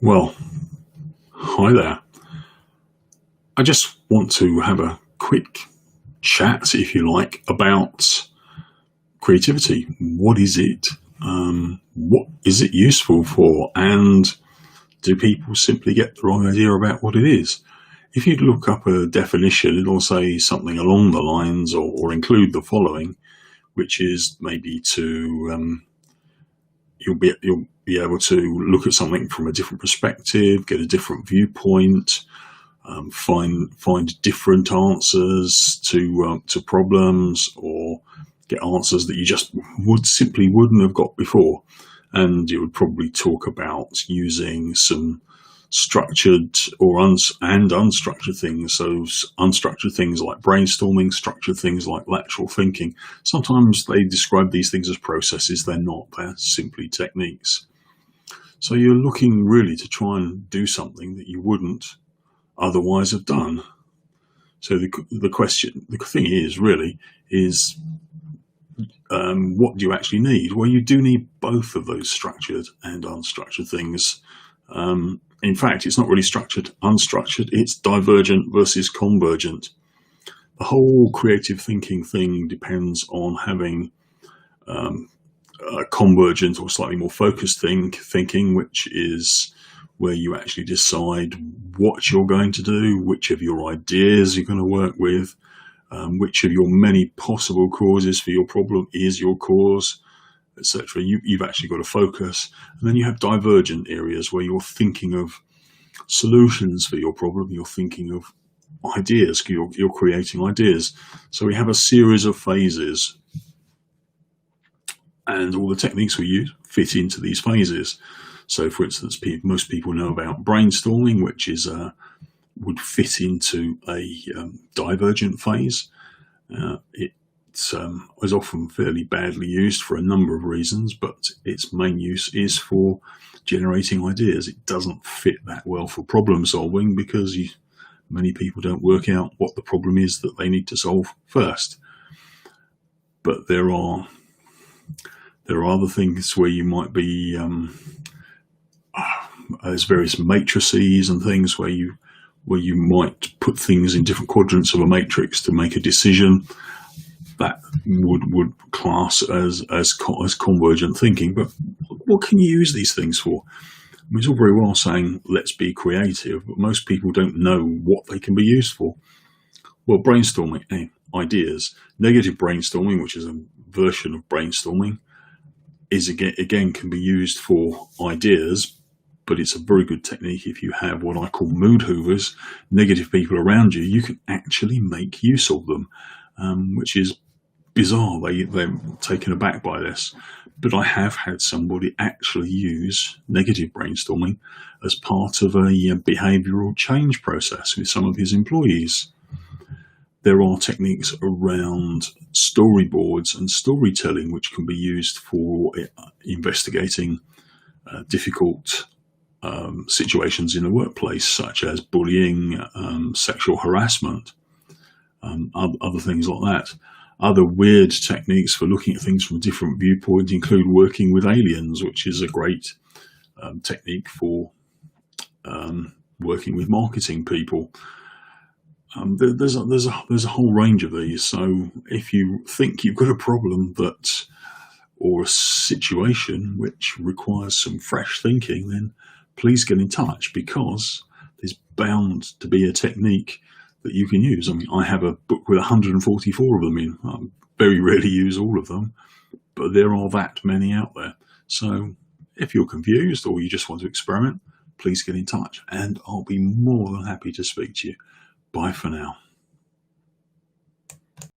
Well, hi there. I just want to have a quick chat, if you like, about creativity. What is it? What is it useful for? And do people simply get the wrong idea about what it is? If you look up a definition, it'll say something along the lines or include the following, which is maybe you'll be able to look at something from a different perspective, get a different viewpoint, find different answers to problems, or get answers that you just wouldn't have got before. And you would probably talk about using some structured and unstructured things. So unstructured things like brainstorming, structured things like lateral thinking. Sometimes they describe these things as processes. They're not. They're simply techniques. So you're looking really to try and do something that you wouldn't otherwise have done. So the thing is what do you actually need? Well, you do need both of those structured and unstructured things. In fact, it's not really structured, unstructured. It's divergent versus convergent. The whole creative thinking thing depends on having a convergent or slightly more focused thinking, which is where you actually decide what you're going to do, which of your ideas you're going to work with, which of your many possible causes for your problem is your cause, etc. You've actually got to focus. And then you have divergent areas where you're thinking of solutions for your problem. You're thinking of ideas. You're creating ideas. So we have a series of phases, and all the techniques we use fit into these phases. So, for instance, most people know about brainstorming, which would fit into a divergent phase. It is often fairly badly used for a number of reasons, but its main use is for generating ideas. It doesn't fit that well for problem solving because many people don't work out what the problem is that they need to solve first. But there are other things where you might be there's various matrices and things where you might put things in different quadrants of a matrix to make a decision. That would class as convergent thinking. But what can you use these things for? I mean, it's all very well saying let's be creative, but most people don't know what they can be used for. Well, brainstorming, ideas. Negative brainstorming, which is a version of brainstorming, is again can be used for ideas, but it's a very good technique if you have what I call mood hoovers, negative people around you. You can actually make use of them, which is bizarre. They're taken aback by this. But I have had somebody actually use negative brainstorming as part of a behavioural change process with some of his employees. There are techniques around storyboards and storytelling which can be used for investigating difficult situations in the workplace, such as bullying, sexual harassment, other things like that. Other weird techniques for looking at things from a different viewpoint include working with aliens, which is a great technique for working with marketing people. There's a whole range of these. So if you think you've got a problem or a situation which requires some fresh thinking, then please get in touch, because there's bound to be a technique that you can use. I mean, I have a book with 144 of them in. I very rarely use all of them, but there are that many out there. So if you're confused or you just want to experiment, please get in touch and I'll be more than happy to speak to you. Bye for now.